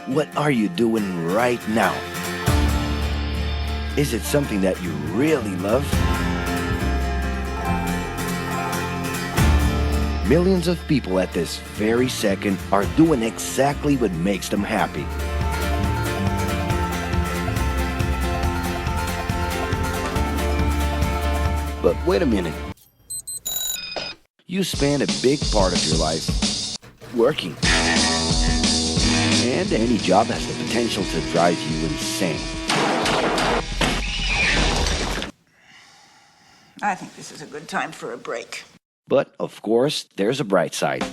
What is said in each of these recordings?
What are you doing right now? Is it something that you really love? Millions of people at this very second are doing exactly what makes them happy. But wait a minute. You spend a big part of your life working. And any job has the potential to drive you insane. I think this is a good time for a break. But, of course, there's a bright side.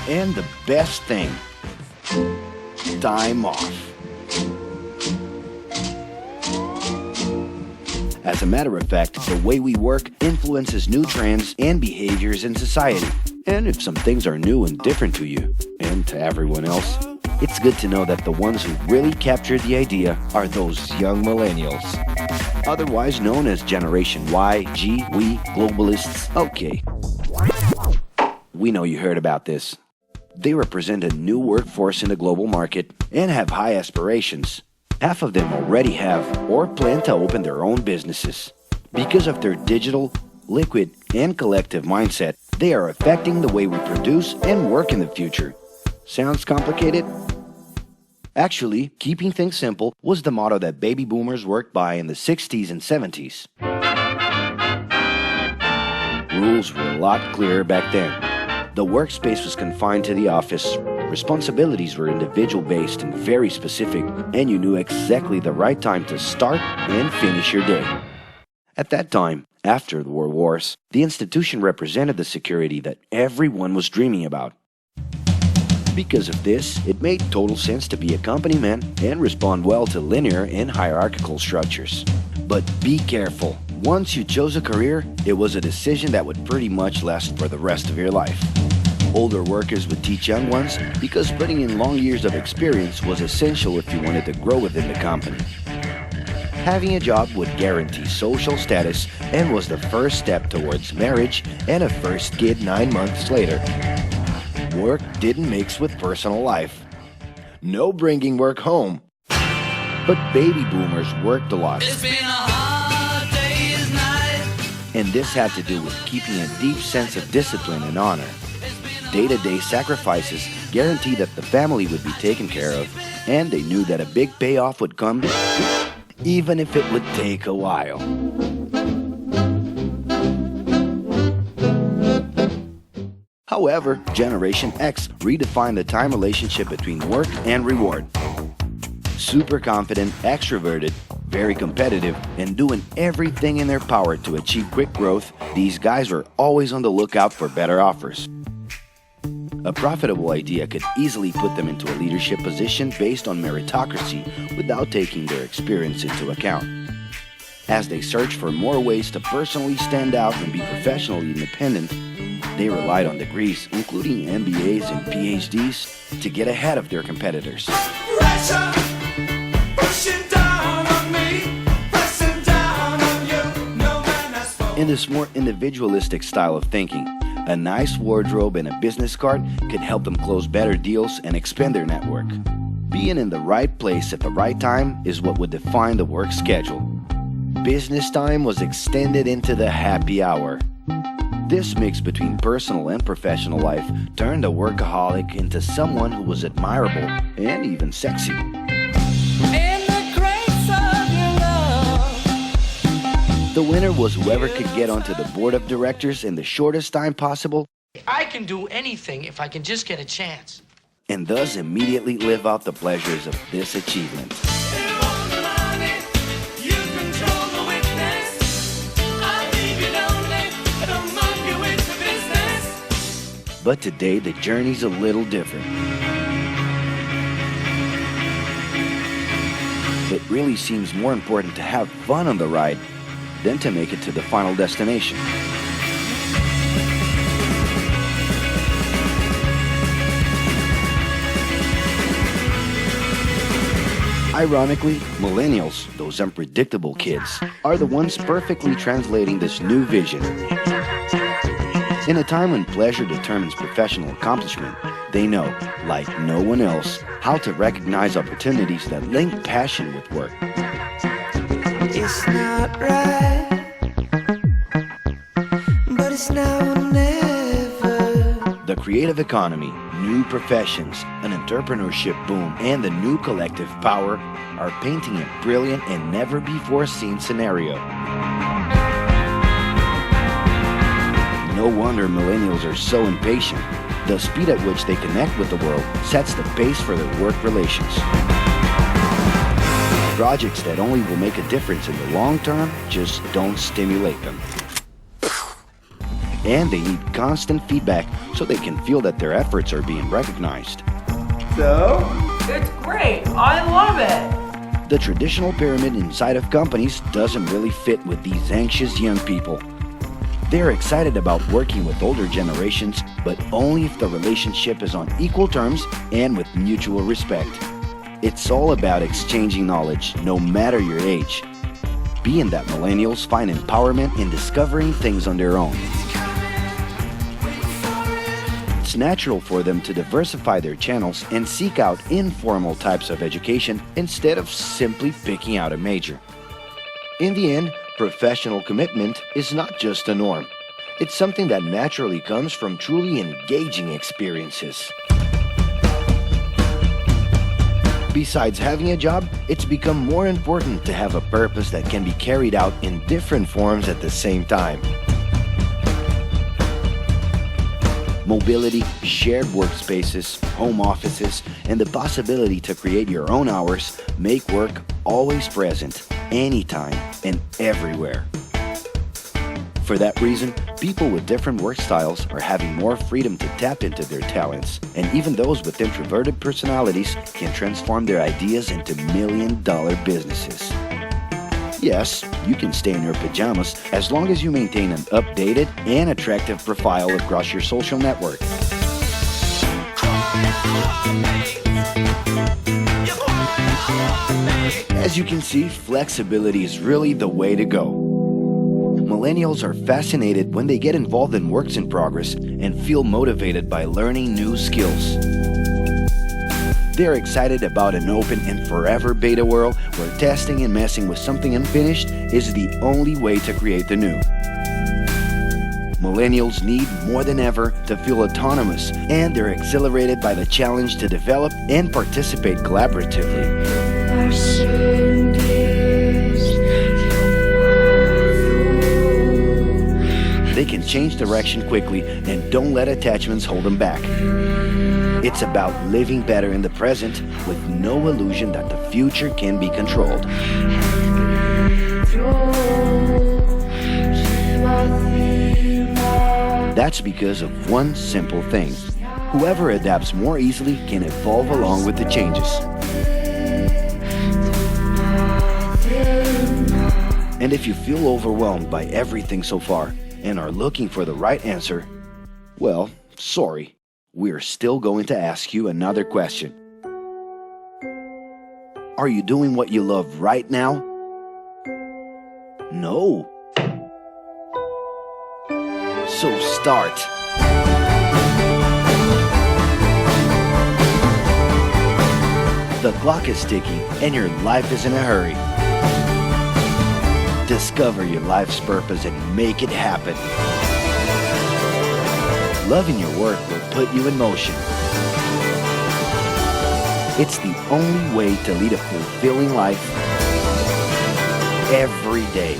And the best thing, time off. As a matter of fact, the way we work influences new trends and behaviors in society. And if some things are new and different to you, and to everyone else, it's good to know that the ones who really captured the idea are those young millennials. Otherwise known as Generation Y, G, we, globalists. Okay. We know you heard about this. They represent a new workforce in the global market and have high aspirations. Half of them already have or plan to open their own businesses. Because of their digital, liquid, and collective mindset, they are affecting the way we produce and work in the future. Sounds complicated? Actually, keeping things simple was the motto that baby boomers worked by in the 60s and 70s. Rules were a lot clearer back then. The workspace was confined to the office. Responsibilities were individual-based and very specific, and you knew exactly the right time to start and finish your day. At that time, after the World Wars, the institution represented the security that everyone was dreaming about. Because of this, it made total sense to be a company man and respond well to linear and hierarchical structures. But be careful. Once you chose a career, it was a decision that would pretty much last for the rest of your life. Older workers would teach young ones because putting in long years of experience was essential if you wanted to grow within the company. Having a job would guarantee social status and was the first step towards marriage and a first kid 9 months later. Work didn't mix with personal life. No bringing work home. But baby boomers worked a lot. It's been a hard day's night. And this had to do with keeping a deep sense of discipline and honor. Day-to-day sacrifices guaranteed that the family would be taken care of, and they knew that a big payoff would come, even if it would take a while. However, Generation X redefined the time relationship between work and reward. Super confident, extroverted, very competitive, and doing everything in their power to achieve quick growth, these guys were always on the lookout for better offers. A profitable idea could easily put them into a leadership position based on meritocracy without taking their experience into account. As they searched for more ways to personally stand out and be professionally independent, they relied on degrees, including MBAs and PhDs, to get ahead of their competitors. Pressure, pushing down on me, pressing down on you. No man has spoken. In this more individualistic style of thinking, a nice wardrobe and a business card could help them close better deals and expand their network. Being in the right place at the right time is what would define the work schedule. Business time was extended into the happy hour. This mix between personal and professional life turned a workaholic into someone who was admirable and even sexy. In the grace of your love. The winner was whoever could get onto the board of directors in the shortest time possible I can do anything if I can just get a chance. and thus immediately live out the pleasures of this achievement. You own the money, you control the witness. I'll leave you lonely, don't monkey with the business. But today the journey's a little different. It really seems more important to have fun on the ride than to make it to the final destination. Ironically, millennials, those unpredictable kids, are the ones perfectly translating this new vision. In a time when pleasure determines professional accomplishment, they know, like no one else, how to recognize opportunities that link passion with work. It's not right, but it's now or never. The creative economy, new professions, an entrepreneurship boom, and the new collective power are painting a brilliant and never-before-seen scenario. No wonder millennials are so impatient. The speed at which they connect with the world sets the pace for their work relations. Projects that only will make a difference in the long term just don't stimulate them. And they need constant feedback so they can feel that their efforts are being recognized. So? It's great. I love it. The traditional pyramid inside of companies doesn't really fit with these anxious young people. They're excited about working with older generations, but only if the relationship is on equal terms and with mutual respect. It's all about exchanging knowledge, no matter your age. Being that millennials find empowerment in discovering things on their own. It's natural for them to diversify their channels and seek out informal types of education instead of simply picking out a major. In the end, professional commitment is not just a norm. It's something that naturally comes from truly engaging experiences. Besides having a job, it's become more important to have a purpose that can be carried out in different forms at the same time. Mobility, shared workspaces, home offices, and the possibility to create your own hours make work always present, anytime and everywhere. For that reason, people with different work styles are having more freedom to tap into their talents, and even those with introverted personalities can transform their ideas into million-dollar businesses. Yes, you can stay in your pajamas as long as you maintain an updated and attractive profile across your social network. As you can see, flexibility is really the way to go. Millennials are fascinated when they get involved in works in progress and feel motivated by learning new skills. They're excited about an open and forever beta world where testing and messing with something unfinished is the only way to create the new. Millennials need more than ever to feel autonomous, and they're exhilarated by the challenge to develop and participate collaboratively. They can change direction quickly and don't let attachments hold them back. It's about living better in the present with no illusion that the future can be controlled. That's because of one simple thing. Whoever adapts more easily can evolve along with the changes. And if you feel overwhelmed by everything so far and are looking for the right answer, well, sorry. We're still going to ask you another question. Are you doing what you love right now? No. So start. The clock is ticking and your life is in a hurry. Discover your life's purpose and make it happen. Loving your work will put you in motion. It's the only way to lead a fulfilling life every day.